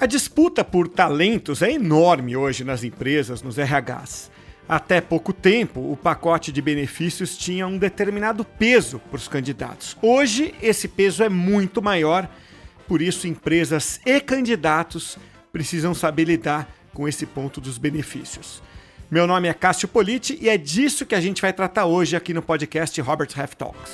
A disputa por talentos é enorme hoje nas empresas, nos RHs. Até pouco tempo, o pacote de benefícios tinha um determinado peso para os candidatos. Hoje, esse peso é muito maior, por isso empresas e candidatos precisam saber lidar com esse ponto dos benefícios. Meu nome é Cássio Politi e é disso que a gente vai tratar hoje aqui no podcast Robert Half Talks.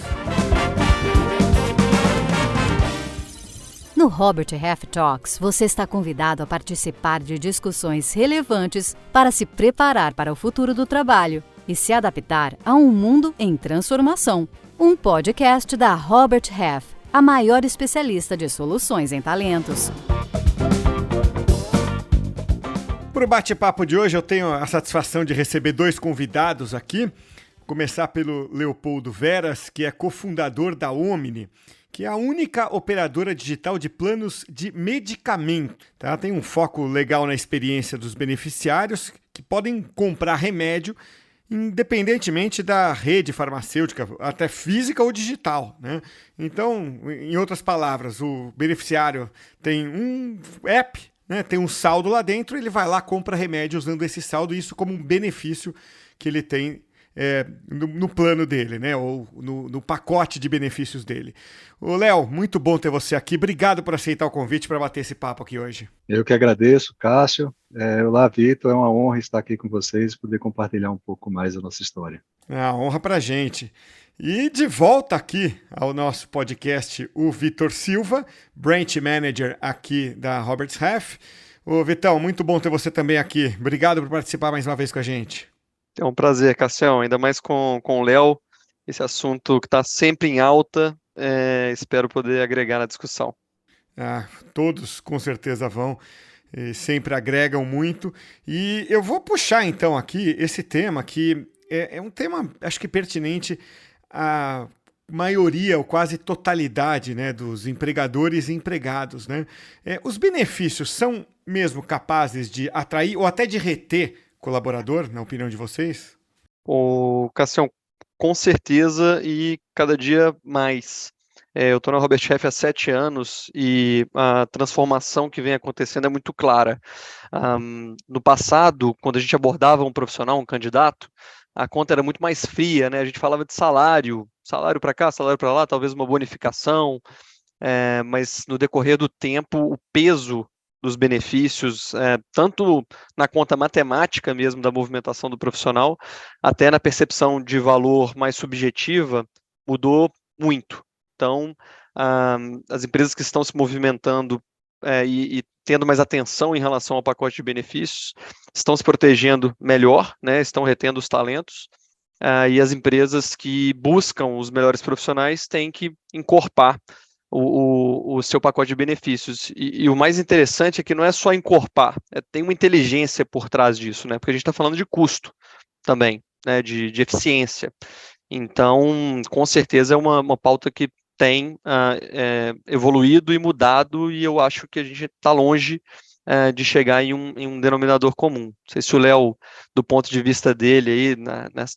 No Robert Half Talks, você está convidado a participar de discussões relevantes para se preparar para o futuro do trabalho e se adaptar a um mundo em transformação. Um podcast da Robert Half, a maior especialista de soluções em talentos. Para o bate-papo de hoje, eu tenho a satisfação de receber dois convidados aqui. Começar pelo Leopoldo Veras, que é cofundador da Omni, que é a única operadora digital de planos de medicamento. Tá? Tem um foco legal na experiência dos beneficiários, que podem comprar remédio independentemente da rede farmacêutica, até física ou digital, né? Então, em outras palavras, o beneficiário tem um app, né, tem um saldo lá dentro, ele vai lá, compra remédio usando esse saldo, isso como um benefício que ele tem no plano dele, né, ou no pacote de benefícios dele. Ô, Léo, muito bom ter você aqui. Obrigado por aceitar o convite para bater esse papo aqui hoje. Eu que agradeço, Cássio. Olá, Vitor. É uma honra estar aqui com vocês e poder compartilhar um pouco mais da nossa história. Honra pra gente. E de volta aqui ao nosso podcast, o Vitor Silva, Branch Manager aqui da Roberts Half. Ô, Vitão, muito bom ter você também aqui. Obrigado por participar mais uma vez com a gente. É um prazer, Cassião, ainda mais com o Léo, esse assunto que está sempre em alta, espero poder agregar na discussão. Todos com certeza vão, sempre agregam muito. E eu vou puxar então aqui esse tema que é um tema, acho que pertinente à maioria ou quase totalidade, né, dos empregadores e empregados, né? Os benefícios são mesmo capazes de atrair ou até de reter colaborador, na opinião de vocês? Cassião, com certeza e cada dia mais. Eu estou na Robert Half há 7 anos e a transformação que vem acontecendo é muito clara. No passado, quando a gente abordava um profissional, um candidato, a conta era muito mais fria, né? A gente falava de salário para cá, salário para lá, talvez uma bonificação, mas no decorrer do tempo, o peso dos benefícios, tanto na conta matemática mesmo da movimentação do profissional, até na percepção de valor mais subjetiva, mudou muito. Então, as empresas que estão se movimentando e tendo mais atenção em relação ao pacote de benefícios, estão se protegendo melhor, né, estão retendo os talentos, e as empresas que buscam os melhores profissionais têm que encorpar o seu pacote de benefícios. E o mais interessante é que não é só encorpar, tem uma inteligência por trás disso, né? Porque a gente está falando de custo também, né? De eficiência. Então, com certeza é uma pauta que tem evoluído e mudado, e eu acho que a gente está longe de chegar em um denominador comum. Não sei se o Léo, do ponto de vista dele, aí,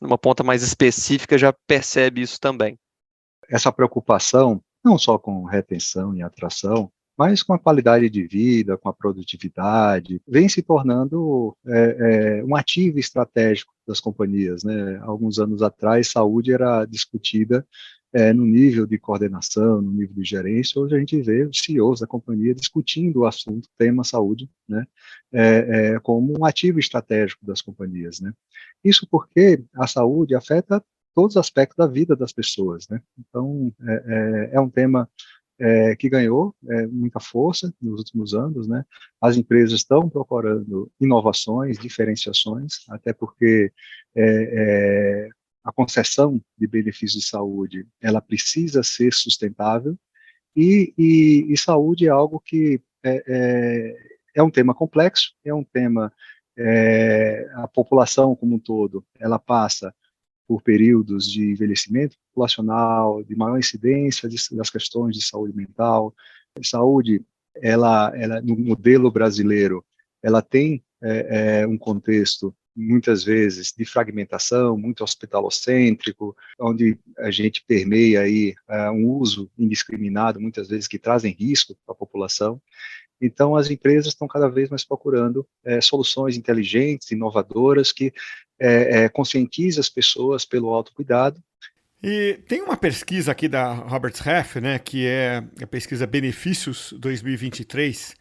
numa ponta mais específica, já percebe isso também. Essa preocupação, não só com retenção e atração, mas com a qualidade de vida, com a produtividade, vem se tornando um ativo estratégico das companhias, né? Alguns anos atrás, saúde era discutida no nível de coordenação, no nível de gerência. Hoje a gente vê os CEOs da companhia discutindo o assunto, tema saúde, né? Como um ativo estratégico das companhias, né? Isso porque a saúde afeta todos os aspectos da vida das pessoas, né? Então, é um tema que ganhou muita força nos últimos anos, né? As empresas estão procurando inovações, diferenciações, até porque a concessão de benefícios de saúde, ela precisa ser sustentável, e saúde é algo que é um tema complexo, é um tema, a população como um todo, ela passa por períodos de envelhecimento populacional, de maior incidência das questões de saúde mental. Saúde, ela no modelo brasileiro, ela tem um contexto, muitas vezes, de fragmentação, muito hospitalocêntrico, onde a gente permeia aí um uso indiscriminado, muitas vezes, que trazem risco para a população. Então, as empresas estão cada vez mais procurando soluções inteligentes, inovadoras, que conscientizem as pessoas pelo autocuidado. E tem uma pesquisa aqui da Robert Half, né, que é a pesquisa Benefícios 2023,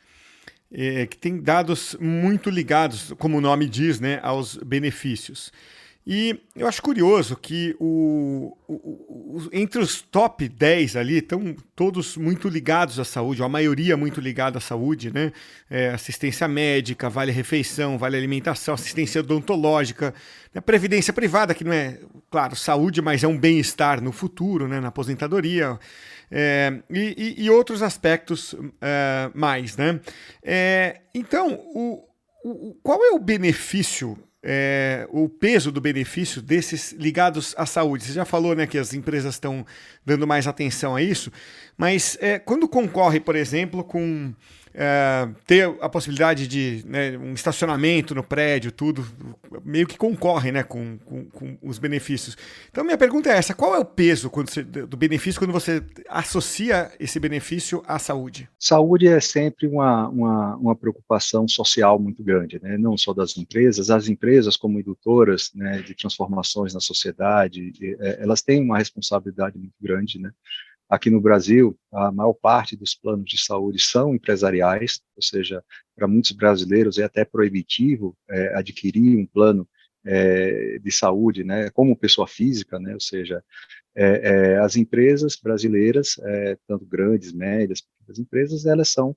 que tem dados muito ligados, como o nome diz, né, aos benefícios. E eu acho curioso que entre os top 10 ali estão todos muito ligados à saúde, ou a maioria muito ligada à saúde, né? Assistência médica, vale refeição, vale alimentação, assistência odontológica, né? Previdência privada, que não é, claro, saúde, mas é um bem-estar no futuro, né? Na aposentadoria, e outros aspectos mais, né? Então, qual é o benefício, o peso do benefício desses ligados à saúde? Você já falou, né, que as empresas estão dando mais atenção a isso, mas quando concorre, por exemplo, com ter a possibilidade de, né, um estacionamento no prédio, tudo, meio que concorre, né, com os benefícios. Então, minha pergunta é essa: qual é o peso do benefício quando você associa esse benefício à saúde? Saúde é sempre uma preocupação social muito grande, né? Não só das empresas, as empresas como indutoras, né, de transformações na sociedade, elas têm uma responsabilidade muito grande, né? Aqui no Brasil, a maior parte dos planos de saúde são empresariais, ou seja, para muitos brasileiros é até proibitivo adquirir um plano de saúde, né, como pessoa física, né, ou seja, as empresas brasileiras, tanto grandes, médias, pequenas empresas, elas são,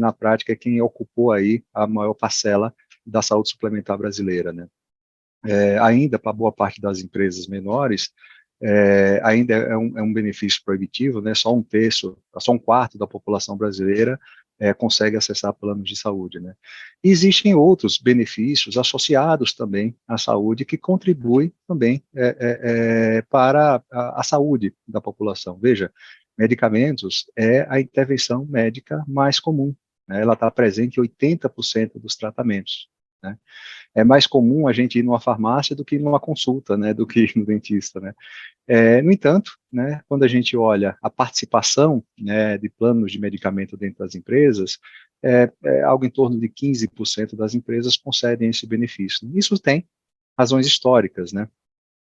na prática, quem ocupou aí a maior parcela da saúde suplementar brasileira, né. Ainda, para boa parte das empresas menores, ainda é um benefício proibitivo, né? Só um quarto da população brasileira consegue acessar planos de saúde, né? E existem outros benefícios associados também à saúde que contribuem também para a saúde da população. Veja, medicamentos é a intervenção médica mais comum, né? Ela está presente em 80% dos tratamentos, né? É mais comum a gente ir numa farmácia do que numa consulta, né, do que ir no dentista, né. No entanto, né, quando a gente olha a participação, né, de planos de medicamento dentro das empresas, algo em torno de 15% das empresas concedem esse benefício. Isso tem razões históricas, né.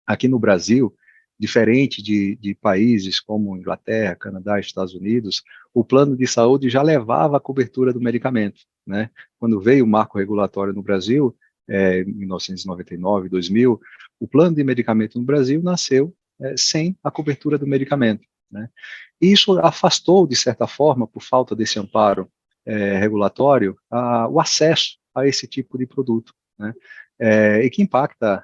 Aqui no Brasil, diferente de países como Inglaterra, Canadá, Estados Unidos, o plano de saúde já levava a cobertura do medicamento, né. Quando veio o marco regulatório no Brasil, em 1999, 2000, o plano de medicamento no Brasil nasceu sem a cobertura do medicamento, né? Isso afastou, de certa forma, por falta desse amparo regulatório, o acesso a esse tipo de produto, né? E que impacta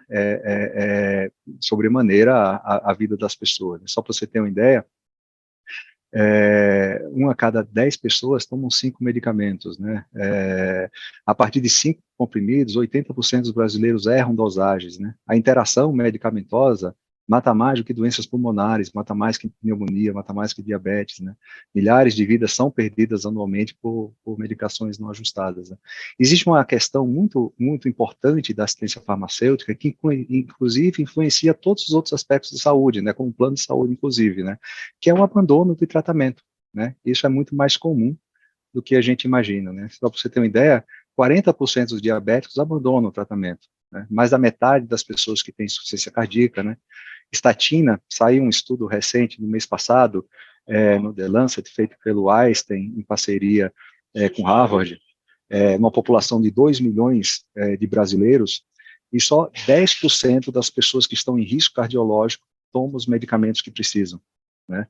sobremaneira a vida das pessoas. Só para você ter uma ideia, uma a cada 10 pessoas tomam 5 medicamentos, né? A partir de 5 comprimidos, 80% dos brasileiros erram dosagens, né? A interação medicamentosa mata mais do que doenças pulmonares, mata mais que pneumonia, mata mais que diabetes, né? Milhares de vidas são perdidas anualmente por medicações não ajustadas, né? Existe uma questão muito, muito importante da assistência farmacêutica que, inclusive, influencia todos os outros aspectos de saúde, né? Como o plano de saúde, inclusive, né? Que é o abandono de tratamento, né? Isso é muito mais comum do que a gente imagina, né? Só para você ter uma ideia, 40% dos diabéticos abandonam o tratamento, né? Mais da metade das pessoas que têm insuficiência cardíaca, né? Estatina, saiu um estudo recente, no mês passado, no The Lancet, feito pelo Einstein, em parceria com Harvard, numa população de 2 milhões de brasileiros, e só 10% das pessoas que estão em risco cardiológico tomam os medicamentos que precisam, né?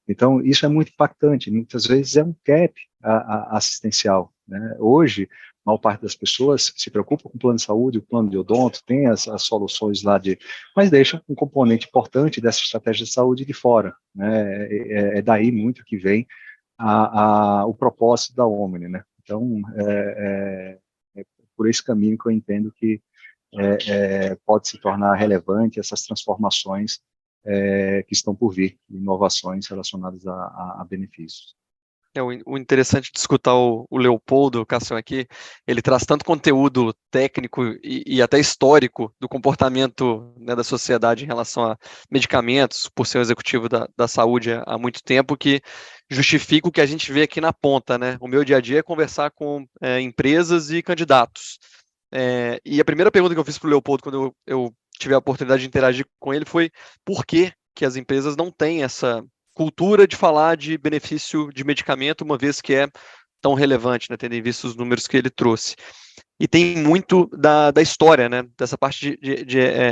Então, isso é muito impactante, muitas vezes é um gap assistencial, né? Hoje, a maior parte das pessoas se preocupa com o plano de saúde, o plano de odonto, tem as soluções lá mas deixa um componente importante dessa estratégia de saúde de fora, né? É daí muito que vem o propósito da Omni, né? Então, é por esse caminho que eu entendo que pode se tornar relevante essas transformações que estão por vir, inovações relacionadas a benefícios. O interessante de escutar o Leopoldo, o Cassião aqui, ele traz tanto conteúdo técnico e até histórico do comportamento, né, da sociedade em relação a medicamentos, por ser um executivo da saúde há muito tempo, que justifica o que a gente vê aqui na ponta, né? O meu dia a dia é conversar com empresas e candidatos. E a primeira pergunta que eu fiz para o Leopoldo quando eu tive a oportunidade de interagir com ele foi por que as empresas não têm essa cultura de falar de benefício de medicamento, uma vez que é tão relevante, né, tendo em vista os números que ele trouxe. E tem muito da história, né, dessa parte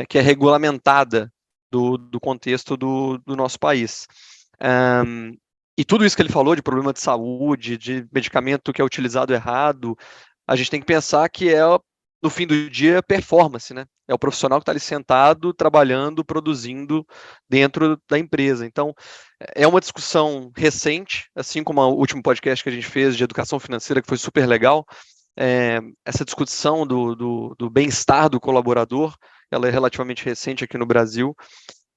que é regulamentada do contexto do nosso país. E tudo isso que ele falou de problema de saúde, de medicamento que é utilizado errado, a gente tem que pensar que no fim do dia, performance, né? É o profissional que está ali sentado, trabalhando, produzindo dentro da empresa. Então, é uma discussão recente, assim como o último podcast que a gente fez de educação financeira, que foi super legal. Essa discussão do bem-estar do colaborador, ela é relativamente recente aqui no Brasil.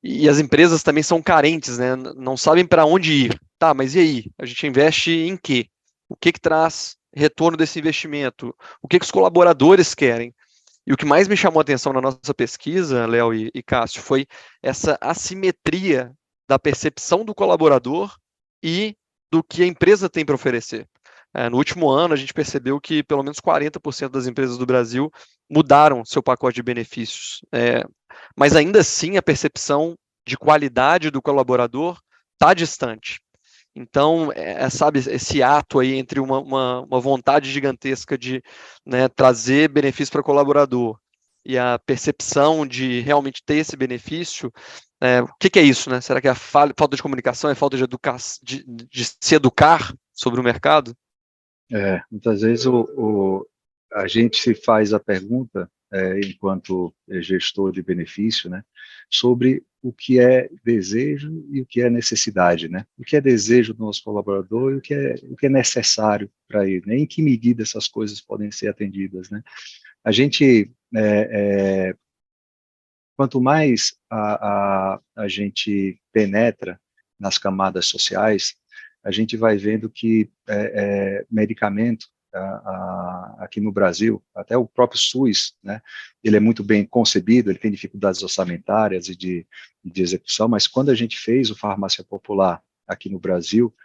E as empresas também são carentes, né? Não sabem para onde ir. Tá, mas e aí? A gente investe em quê? O que traz retorno desse investimento? O que os colaboradores querem? E o que mais me chamou a atenção na nossa pesquisa, Léo e Cássio, foi essa assimetria da percepção do colaborador e do que a empresa tem para oferecer. No último ano, a gente percebeu que pelo menos 40% das empresas do Brasil mudaram seu pacote de benefícios. Mas ainda assim, a percepção de qualidade do colaborador está distante. Então, sabe, esse ato aí entre uma vontade gigantesca de, né, trazer benefício para o colaborador e a percepção de realmente ter esse benefício, o que é isso, né? Será que é a falta de comunicação, é falta de se educar sobre o mercado? Muitas vezes a gente se faz a pergunta, enquanto gestor de benefício, né, sobre o que é desejo e o que é necessidade, né? O que é desejo do nosso colaborador e o que é necessário para ele, né? Em que medida essas coisas podem ser atendidas, né? A gente, quanto mais a gente penetra nas camadas sociais, a gente vai vendo que medicamento, aqui no Brasil, até o próprio SUS, né, ele é muito bem concebido, ele tem dificuldades orçamentárias e de execução, mas quando a gente fez o Farmácia Popular aqui no Brasil,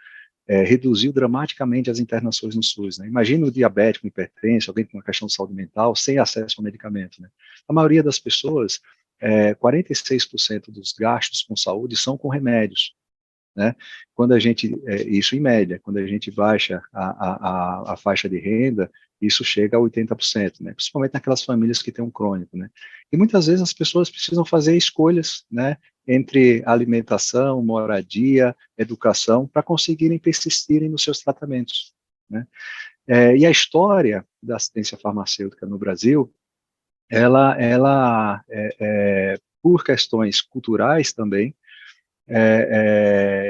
reduziu dramaticamente as internações no SUS, né? Imagina o diabético, hipertenso, alguém com uma questão de saúde mental, sem acesso ao medicamento, né? A maioria das pessoas, 46% dos gastos com saúde são com remédios, né? Quando a gente, isso em média, quando a gente baixa a faixa de renda, isso chega a 80%, né? Principalmente naquelas famílias que têm um crônico, né? E muitas vezes as pessoas precisam fazer escolhas, né, entre alimentação, moradia, educação, para conseguirem persistirem nos seus tratamentos, né? E a história da assistência farmacêutica no Brasil, ela por questões culturais também,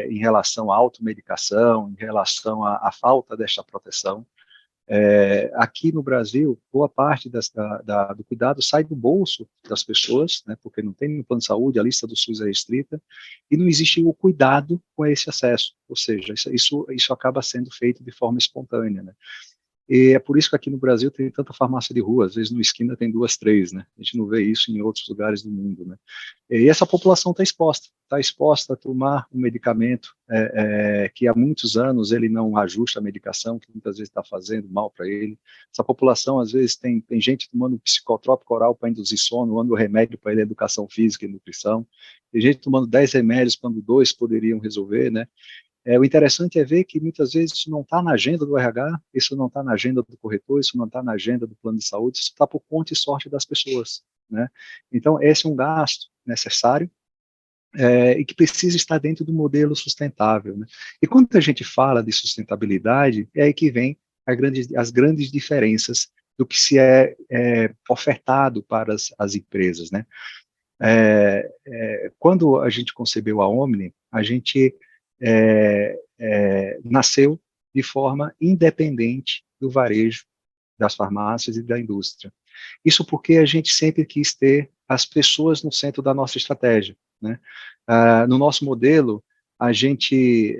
em relação à automedicação, em relação à falta desta proteção. Aqui no Brasil, boa parte do cuidado sai do bolso das pessoas, né, porque não tem nenhum plano de saúde, a lista do SUS é restrita, e não existe o cuidado com esse acesso, ou seja, isso acaba sendo feito de forma espontânea, né. E é por isso que aqui no Brasil tem tanta farmácia de rua, às vezes no esquina tem 2, 3, né? A gente não vê isso em outros lugares do mundo, né? E essa população está exposta a tomar um medicamento que há muitos anos ele não ajusta a medicação, que muitas vezes está fazendo mal para ele. Essa população, às vezes, tem gente tomando psicotrópico oral para induzir sono, tomando remédio para ele educação física e nutrição. Tem gente tomando 10 remédios quando 2 poderiam resolver, né? O interessante é ver que muitas vezes isso não está na agenda do RH, isso não está na agenda do corretor, isso não está na agenda do plano de saúde, isso está por conta e sorte das pessoas, né? Então, esse é um gasto necessário e que precisa estar dentro do modelo sustentável, né? E quando a gente fala de sustentabilidade, é aí que vem as grandes diferenças do que se é ofertado para as empresas, né? Quando a gente concebeu a Omni, a gente nasceu de forma independente do varejo, das farmácias e da indústria. Isso porque a gente sempre quis ter as pessoas no centro da nossa estratégia, né? No nosso modelo, a gente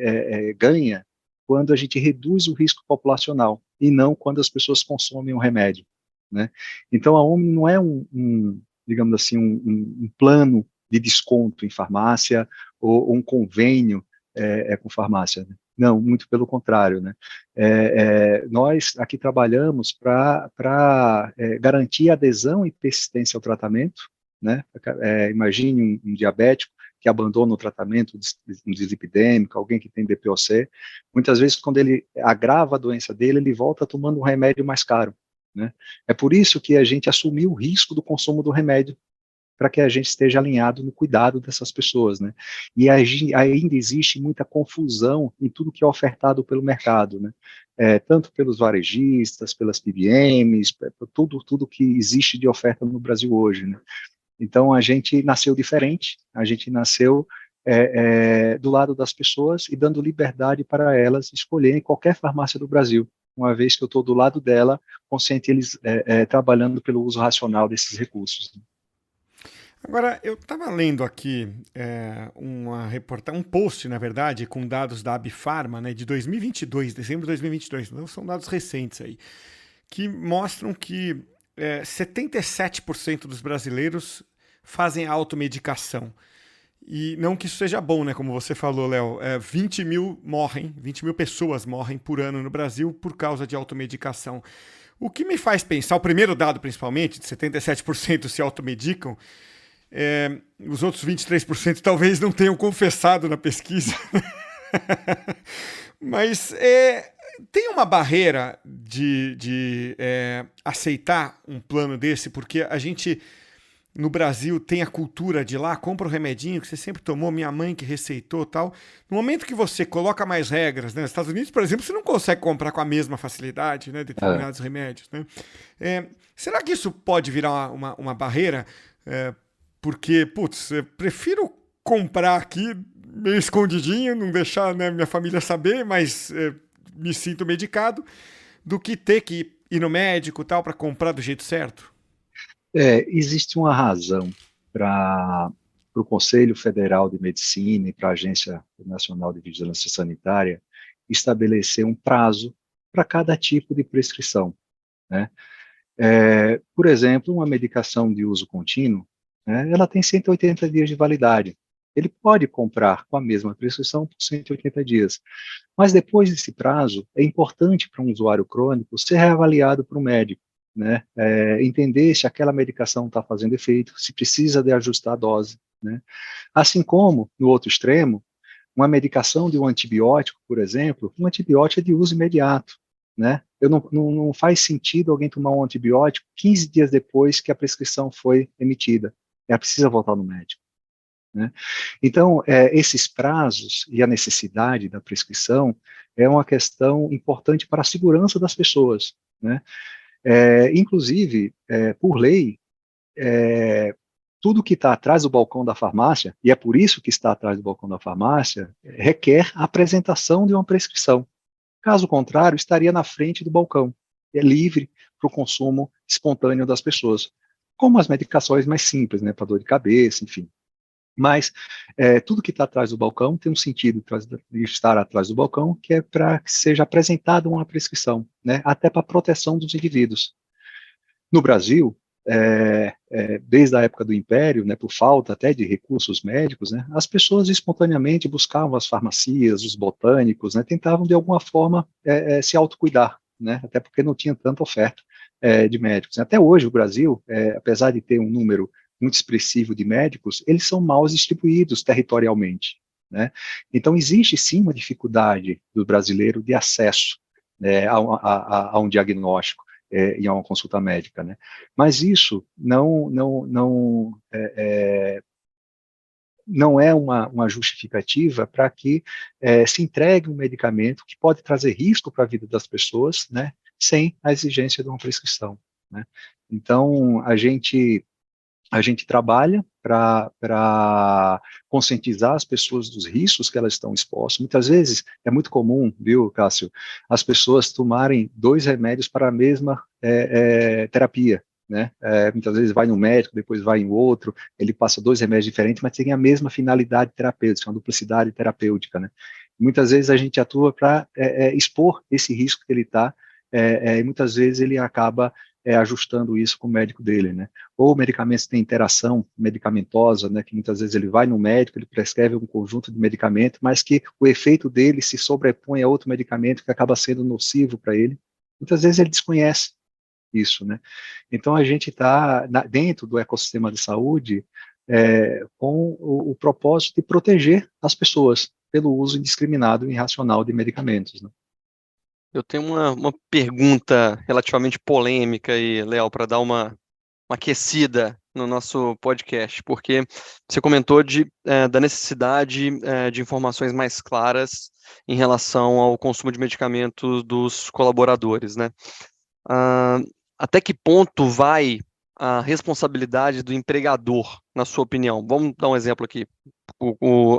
ganha quando a gente reduz o risco populacional e não quando as pessoas consomem um remédio, né? Então, a Omni não é digamos assim, um plano de desconto em farmácia ou um convênio com farmácia, né? Não, muito pelo contrário, né? Nós aqui trabalhamos para garantir adesão e persistência ao tratamento, né? Imagine um diabético que abandona o tratamento, um dislipidêmico, alguém que tem DPOC, muitas vezes quando ele agrava a doença dele, ele volta tomando um remédio mais caro, né? É por isso que a gente assumiu o risco do consumo do remédio, para que a gente esteja alinhado no cuidado dessas pessoas, né? E ainda existe muita confusão em tudo que é ofertado pelo mercado, né? Tanto pelos varejistas, pelas PBMs, tudo que existe de oferta no Brasil hoje, né? Então, a gente nasceu diferente, a gente nasceu do lado das pessoas e dando liberdade para elas escolherem qualquer farmácia do Brasil, uma vez que eu estou do lado dela, consciente eles trabalhando pelo uso racional desses recursos. Agora, eu estava lendo aqui um post, na verdade, com dados da Abifarma, né, de 2022, dezembro de 2022, não são dados recentes aí, que mostram que 77% dos brasileiros fazem automedicação. E não que isso seja bom, né? Como você falou, Léo, 20 mil pessoas morrem por ano no Brasil por causa de automedicação. O que me faz pensar, o primeiro dado principalmente, de 77% se automedicam, os outros 23% talvez não tenham confessado na pesquisa. Mas tem uma barreira de aceitar um plano desse, porque a gente, no Brasil, tem a cultura de lá, compra o remedinho que você sempre tomou, minha mãe que receitou e tal. No momento que você coloca mais regras, né? Nos Estados Unidos, por exemplo, você não consegue comprar com a mesma facilidade, né, determinados remédios, né? Será que isso pode virar uma barreira? Porque, putz, eu prefiro comprar aqui meio escondidinho, não deixar, né, minha família saber, mas me sinto medicado, do que ter que ir no médico e tal para comprar do jeito certo? Existe uma razão para o Conselho Federal de Medicina e para a Agência Nacional de Vigilância Sanitária estabelecer um prazo para cada tipo de prescrição, né? Por exemplo, uma medicação de uso contínuo, né, ela tem 180 dias de validade. Ele pode comprar com a mesma prescrição por 180 dias. Mas depois desse prazo, é importante para um usuário crônico ser reavaliado por um médico, né? Entender se aquela medicação está fazendo efeito, se precisa de ajustar a dose, né? Assim como, no outro extremo, uma medicação de um antibiótico, por exemplo, um antibiótico é de uso imediato, né? Não faz sentido alguém tomar um antibiótico 15 dias depois que a prescrição foi emitida. Ela precisa voltar no médico, né? Então, esses prazos e a necessidade da prescrição é uma questão importante para a segurança das pessoas, né? Inclusive, por lei, tudo que está atrás do balcão da farmácia, e é por isso que está atrás do balcão da farmácia, requer a apresentação de uma prescrição. Caso contrário, estaria na frente do balcão, livre para o consumo espontâneo das pessoas, como as medicações mais simples, né, para dor de cabeça, enfim. Mas tudo que está atrás do balcão tem um sentido de estar atrás do balcão, que é para que seja apresentada uma prescrição, né, até para a proteção dos indivíduos. No Brasil, desde a época do Império, né, por falta até de recursos médicos, né, as pessoas espontaneamente buscavam as farmácias, os botânicos, né, tentavam de alguma forma se autocuidar, né, até porque não tinha tanta oferta de médicos. Até hoje o Brasil, apesar de ter um número muito expressivo de médicos, eles são mal distribuídos territorialmente, né? Então existe sim uma dificuldade do brasileiro de acesso a um diagnóstico e a uma consulta médica, né? Mas isso não é uma justificativa para que se entregue um medicamento que pode trazer risco para a vida das pessoas, né, sem a exigência de uma prescrição, né? Então, a gente trabalha para conscientizar as pessoas dos riscos que elas estão expostas. Muitas vezes é muito comum, viu, Cássio, as pessoas tomarem 2 remédios para a mesma terapia, né? Muitas vezes vai no médico, depois vai em outro, ele passa 2 remédios diferentes, mas tem a mesma finalidade terapêutica, uma duplicidade terapêutica, né? Muitas vezes a gente atua para expor esse risco que ele está, e muitas vezes ele acaba ajustando isso com o médico dele, né? Ou medicamentos têm interação medicamentosa, né? Que muitas vezes ele vai no médico, ele prescreve um conjunto de medicamentos, mas que o efeito dele se sobrepõe a outro medicamento que acaba sendo nocivo para ele. Muitas vezes ele desconhece isso, né? Então a gente está dentro do ecossistema de saúde com o propósito de proteger as pessoas pelo uso indiscriminado e irracional de medicamentos, né? Eu tenho uma pergunta relativamente polêmica aí, Léo, para dar uma aquecida no nosso podcast, porque você comentou da necessidade de informações mais claras em relação ao consumo de medicamentos dos colaboradores, né? Ah, até que ponto vai a responsabilidade do empregador, na sua opinião? Vamos dar um exemplo aqui.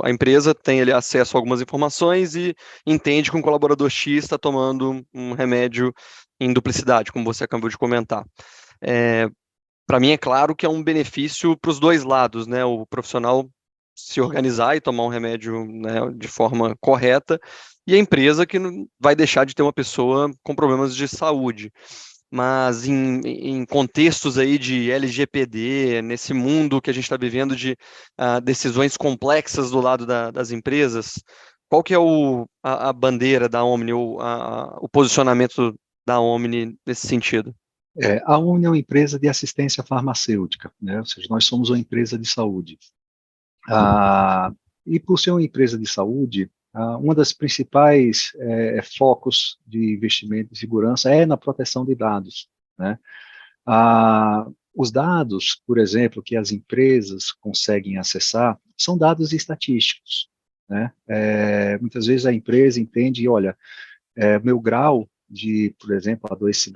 A empresa tem ali acesso a algumas informações e entende que um colaborador X está tomando um remédio em duplicidade, como você acabou de comentar. Para mim é claro que é um benefício para os dois lados, né? O profissional se organizar e tomar um remédio, né, de forma correta, e a empresa que não vai deixar de ter uma pessoa com problemas de saúde. Mas em contextos aí de LGPD, nesse mundo que a gente está vivendo de decisões complexas do lado das empresas, qual que é a bandeira da Omni, ou o posicionamento da Omni nesse sentido? A Omni é uma empresa de assistência farmacêutica, né? Ou seja, nós somos uma empresa de saúde. E por ser uma empresa de saúde, uma das principais focos de investimento e segurança é na proteção de dados, né? Os dados, por exemplo, que as empresas conseguem acessar, são dados estatísticos, né? Muitas vezes a empresa entende, olha, meu grau de, por exemplo,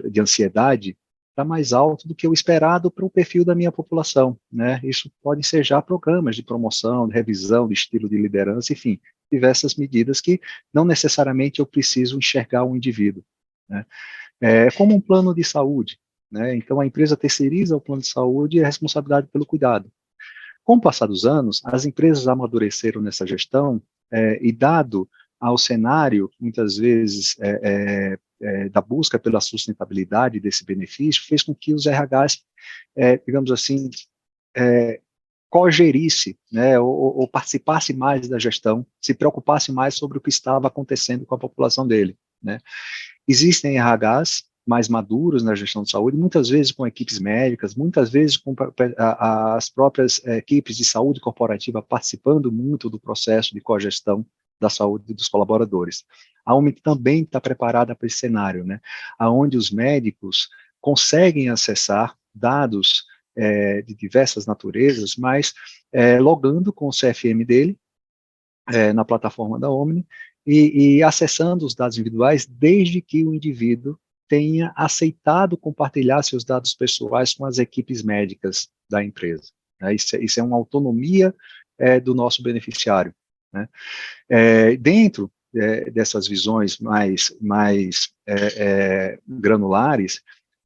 de ansiedade está mais alto do que o esperado para o perfil da minha população, né? Isso pode ser já programas de promoção, de revisão, de estilo de liderança, enfim, diversas medidas que não necessariamente eu preciso enxergar um indivíduo, né? É como um plano de saúde, né? Então a empresa terceiriza o plano de saúde e a responsabilidade pelo cuidado. Com o passar dos anos, as empresas amadureceram nessa gestão, e dado ao cenário, muitas vezes, da busca pela sustentabilidade desse benefício, fez com que os RHs, digamos assim, cogerisse, né, ou participasse mais da gestão, se preocupasse mais sobre o que estava acontecendo com a população dele, né. Existem RHs mais maduros na gestão de saúde, muitas vezes com equipes médicas, muitas vezes com as próprias equipes de saúde corporativa participando muito do processo de cogestão da saúde dos colaboradores. A OMI também está preparada para esse cenário, né, onde os médicos conseguem acessar dados de diversas naturezas, mas logando com o CFM dele, na plataforma da Omni, e acessando os dados individuais, desde que o indivíduo tenha aceitado compartilhar seus dados pessoais com as equipes médicas da empresa, né? Isso é uma autonomia do nosso beneficiário, né? Dentro dessas visões mais granulares,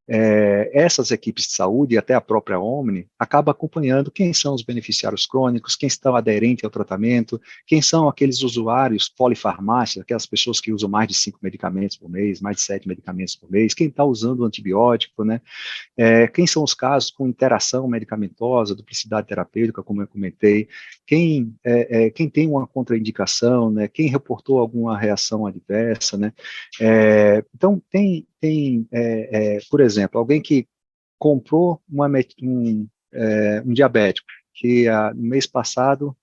essas equipes de saúde e até a própria Omni acaba acompanhando quem são os beneficiários crônicos, quem estão aderentes ao tratamento, quem são aqueles usuários polifarmácia, aquelas pessoas que usam mais de 5 medicamentos por mês, mais de 7 medicamentos por mês, quem está usando antibiótico, né? Quem são os casos com interação medicamentosa, duplicidade terapêutica, como eu comentei, quem tem uma contraindicação, né? Quem reportou alguma reação adversa, né? Então, por exemplo, alguém que comprou um diabético, que no mês passado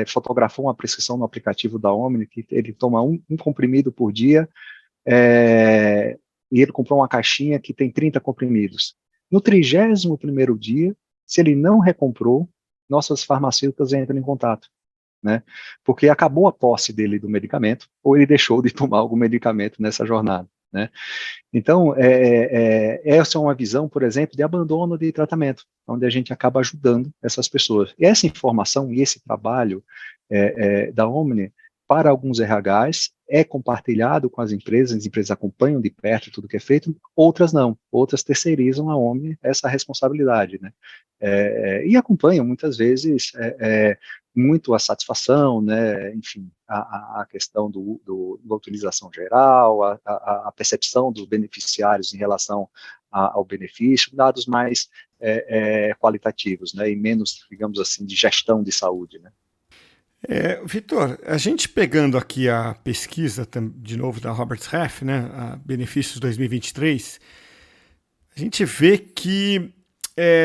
fotografou uma prescrição no aplicativo da Omni, que ele toma um comprimido por dia, e ele comprou uma caixinha que tem 30 comprimidos. No 31º dia, se ele não recomprou, nossas farmacêuticas entram em contato, né? Porque acabou a posse dele do medicamento, ou ele deixou de tomar algum medicamento nessa jornada, né? Então, essa é uma visão, por exemplo, de abandono de tratamento, onde a gente acaba ajudando essas pessoas. E essa informação e esse trabalho da Omni, para alguns RHs, é compartilhado com as empresas acompanham de perto tudo que é feito, outras não, outras terceirizam a Omni essa responsabilidade, né? E acompanham, muitas vezes, muito a satisfação, né, enfim, a questão da utilização geral, a percepção dos beneficiários em relação ao benefício, dados mais qualitativos, né, e menos, digamos assim, de gestão de saúde, né. Vitor, a gente pegando aqui a pesquisa, de novo, da Roberts Half, né, a Benefícios 2023, a gente vê que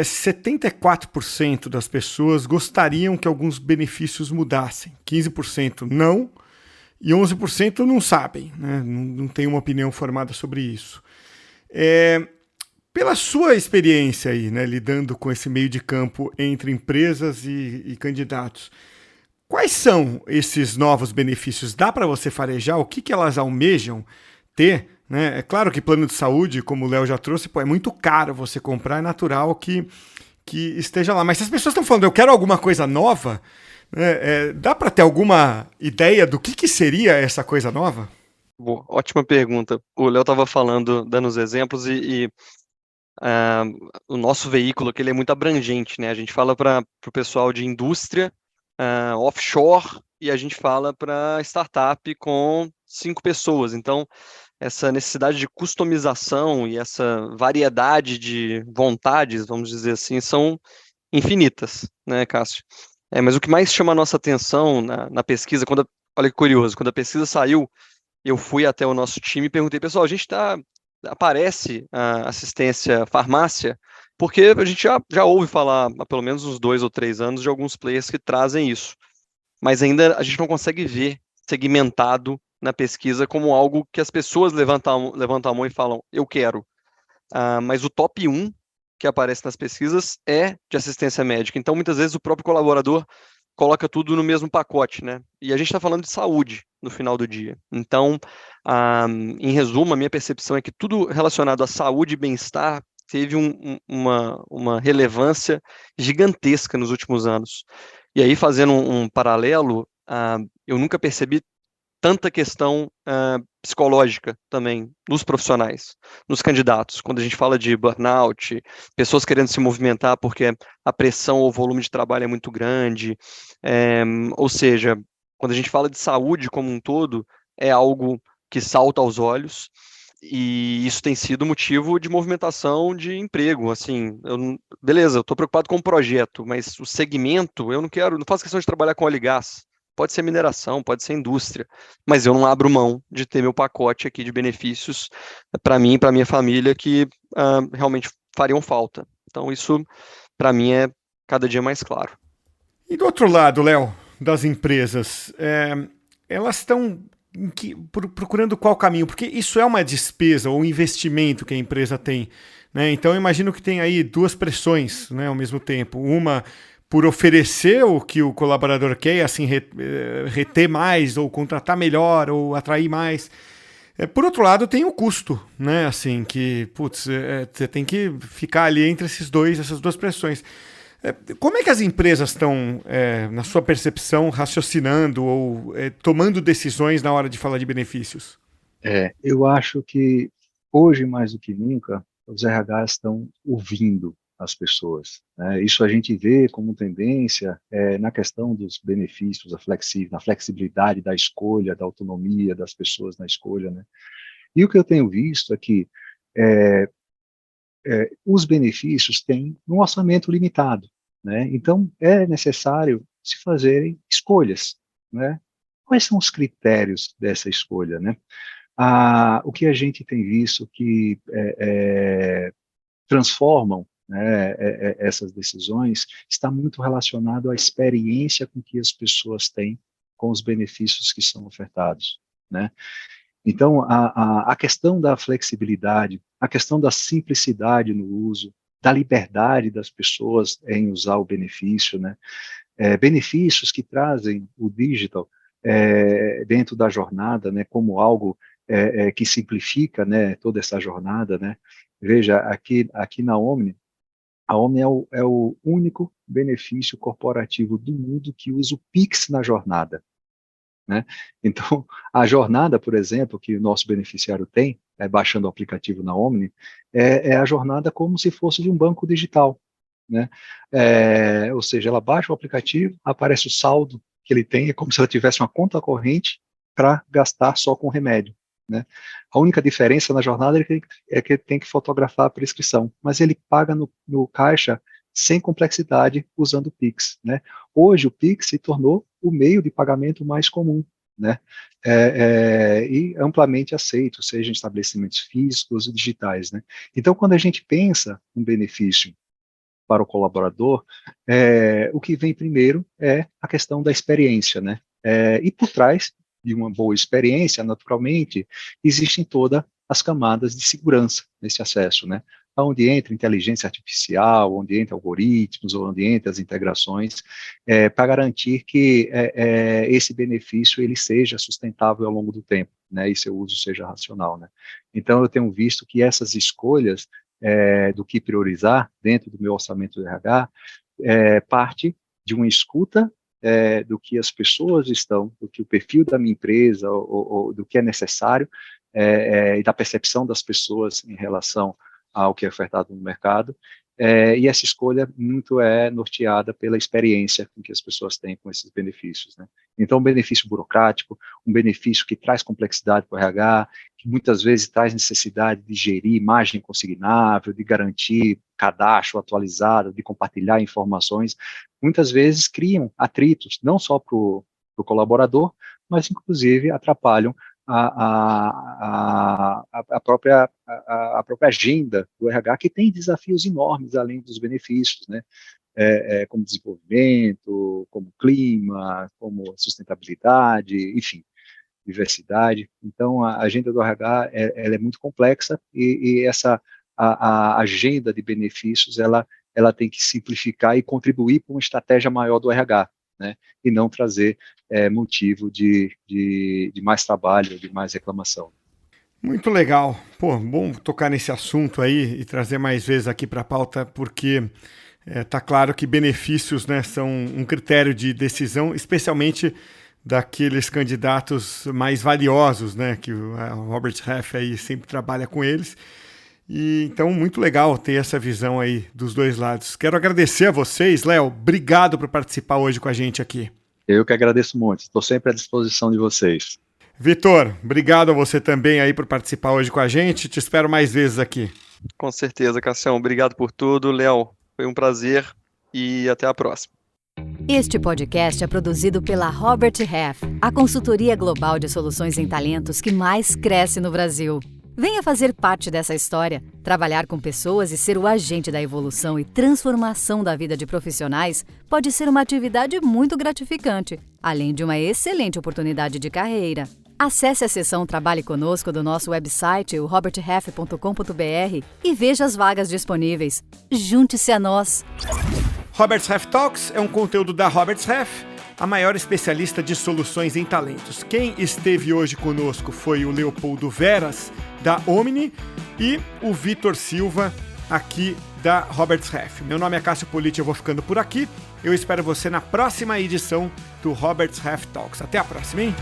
74% das pessoas gostariam que alguns benefícios mudassem, 15% não, e 11% não sabem, né, não tem uma opinião formada sobre isso. Pela sua experiência aí, né, lidando com esse meio de campo entre empresas e candidatos, quais são esses novos benefícios? Dá para você farejar o que elas almejam ter? Né? É claro que plano de saúde, como o Léo já trouxe, é muito caro você comprar, é natural que esteja lá. Mas se as pessoas estão falando, eu quero alguma coisa nova, né, dá para ter alguma ideia do que seria essa coisa nova? Boa, ótima pergunta. O Léo estava falando, dando os exemplos, o nosso veículo aqui ele é muito abrangente, né? A gente fala para o pessoal de indústria, offshore, e a gente fala para startup com 5 pessoas. Então, essa necessidade de customização e essa variedade de vontades, vamos dizer assim, são infinitas, né, Cássio? Mas o que mais chama a nossa atenção na pesquisa, olha que curioso, quando a pesquisa saiu, eu fui até o nosso time e perguntei, pessoal, aparece a assistência farmácia, porque a gente já ouve falar há pelo menos uns 2 ou 3 anos de alguns players que trazem isso, mas ainda a gente não consegue ver segmentado na pesquisa como algo que as pessoas levantam a mão e falam, eu quero. Mas o top 1 que aparece nas pesquisas é de assistência médica. Então, muitas vezes, o próprio colaborador coloca tudo no mesmo pacote, né? E a gente está falando de saúde no final do dia. Então, em resumo, a minha percepção é que tudo relacionado à saúde e bem-estar teve uma relevância gigantesca nos últimos anos. E aí, fazendo um paralelo, eu nunca percebi tanta questão psicológica também nos profissionais, nos candidatos. Quando a gente fala de burnout, pessoas querendo se movimentar porque a pressão ou o volume de trabalho é muito grande, ou seja, quando a gente fala de saúde como um todo, é algo que salta aos olhos, e isso tem sido motivo de movimentação de emprego, assim, beleza, eu estou preocupado com o projeto, mas o segmento, eu não faço questão de trabalhar com óleo e gás, pode ser mineração, pode ser indústria, mas eu não abro mão de ter meu pacote aqui de benefícios para mim e para minha família que realmente fariam falta. Então isso, para mim, é cada dia mais claro. E do outro lado, Léo, das empresas, elas estão procurando qual caminho? Porque isso é uma despesa ou um investimento que a empresa tem, né? Então eu imagino que tem aí 2 pressões, né, ao mesmo tempo. Uma por oferecer o que o colaborador quer, assim, reter mais, ou contratar melhor, ou atrair mais. Por outro lado, tem o custo, né? Assim, que, você tem que ficar ali entre essas 2 pressões. Como é que as empresas estão, na sua percepção, raciocinando ou tomando decisões na hora de falar de benefícios? Eu acho que hoje, mais do que nunca, os RHs estão ouvindo as pessoas, né? Isso a gente vê como tendência na questão dos benefícios, na flexibilidade da escolha, da autonomia das pessoas na escolha, né? E o que eu tenho visto é que os benefícios têm um orçamento limitado, né? Então é necessário se fazerem escolhas, né? Quais são os critérios dessa escolha, né? O que a gente tem visto que transformam, né, essas decisões está muito relacionado à experiência com que as pessoas têm com os benefícios que são ofertados, né? Então, a questão da flexibilidade, a questão da simplicidade no uso, da liberdade das pessoas em usar o benefício, né? Benefícios que trazem o digital dentro da jornada, né, como algo que simplifica, né, toda essa jornada, né? Veja, aqui na Omni, a Omni é o único benefício corporativo do mundo que usa o Pix na jornada, né? Então, a jornada, por exemplo, que o nosso beneficiário tem, baixando o aplicativo na Omni, é a jornada como se fosse de um banco digital, né? Ou seja, ela baixa o aplicativo, aparece o saldo que ele tem, é como se ela tivesse uma conta corrente para gastar só com remédio, né? A única diferença na jornada é que ele tem que fotografar a prescrição, mas ele paga no caixa sem complexidade usando o Pix, né? Hoje o Pix se tornou o meio de pagamento mais comum, né? E amplamente aceito, seja em estabelecimentos físicos ou digitais, né? Então, quando a gente pensa um benefício para o colaborador, o que vem primeiro é a questão da experiência, né? E por trás de uma boa experiência, naturalmente, existem todas as camadas de segurança nesse acesso, né? Onde entra inteligência artificial, onde entra algoritmos, onde entra as integrações, para garantir que esse benefício ele seja sustentável ao longo do tempo, né? E seu uso seja racional, né? Então, eu tenho visto que essas escolhas do que priorizar dentro do meu orçamento do RH parte de uma escuta do que as pessoas estão, do que o perfil da minha empresa, ou do que é necessário, e da percepção das pessoas em relação ao que é ofertado no mercado, e essa escolha muito é norteada pela experiência que as pessoas têm com esses benefícios, né? Então, um benefício burocrático, um benefício que traz complexidade para o RH, que muitas vezes traz necessidade de gerir imagem consignável, de garantir cadastro atualizado, de compartilhar informações, muitas vezes criam atritos, não só para o colaborador, mas inclusive atrapalham a própria agenda do RH, que tem desafios enormes além dos benefícios, né? Como desenvolvimento, como clima, como sustentabilidade, enfim, diversidade. Então, a agenda do RH ela é muito complexa e essa a agenda de benefícios ela tem que simplificar e contribuir para uma estratégia maior do RH, né? E não trazer motivo de mais trabalho, de mais reclamação. Muito legal. Pô, bom tocar nesse assunto aí e trazer mais vezes aqui para a pauta, porque tá claro que benefícios, né, são um critério de decisão, especialmente daqueles candidatos mais valiosos, né, que o Robert Half aí sempre trabalha com eles. E então, muito legal ter essa visão aí dos dois lados. Quero agradecer a vocês, Léo. Obrigado por participar hoje com a gente aqui. Eu que agradeço muito. Estou sempre à disposição de vocês. Vitor, obrigado a você também aí por participar hoje com a gente. Te espero mais vezes aqui. Com certeza, Cassião. Obrigado por tudo. Léo, foi um prazer e até a próxima. Este podcast é produzido pela Robert Half, a consultoria global de soluções em talentos que mais cresce no Brasil. Venha fazer parte dessa história, trabalhar com pessoas e ser o agente da evolução e transformação da vida de profissionais pode ser uma atividade muito gratificante, além de uma excelente oportunidade de carreira. Acesse a seção Trabalhe Conosco do nosso website, o roberthalf.com.br, e veja as vagas disponíveis. Junte-se a nós! Robert's Half Talks é um conteúdo da Robert's Half, a maior especialista de soluções em talentos. Quem esteve hoje conosco foi o Leopoldo Veras, da Omni, e o Vitor Silva, aqui da Robert's Half. Meu nome é Cássio Politi, eu vou ficando por aqui. Eu espero você na próxima edição do Robert's Half Talks. Até a próxima, hein?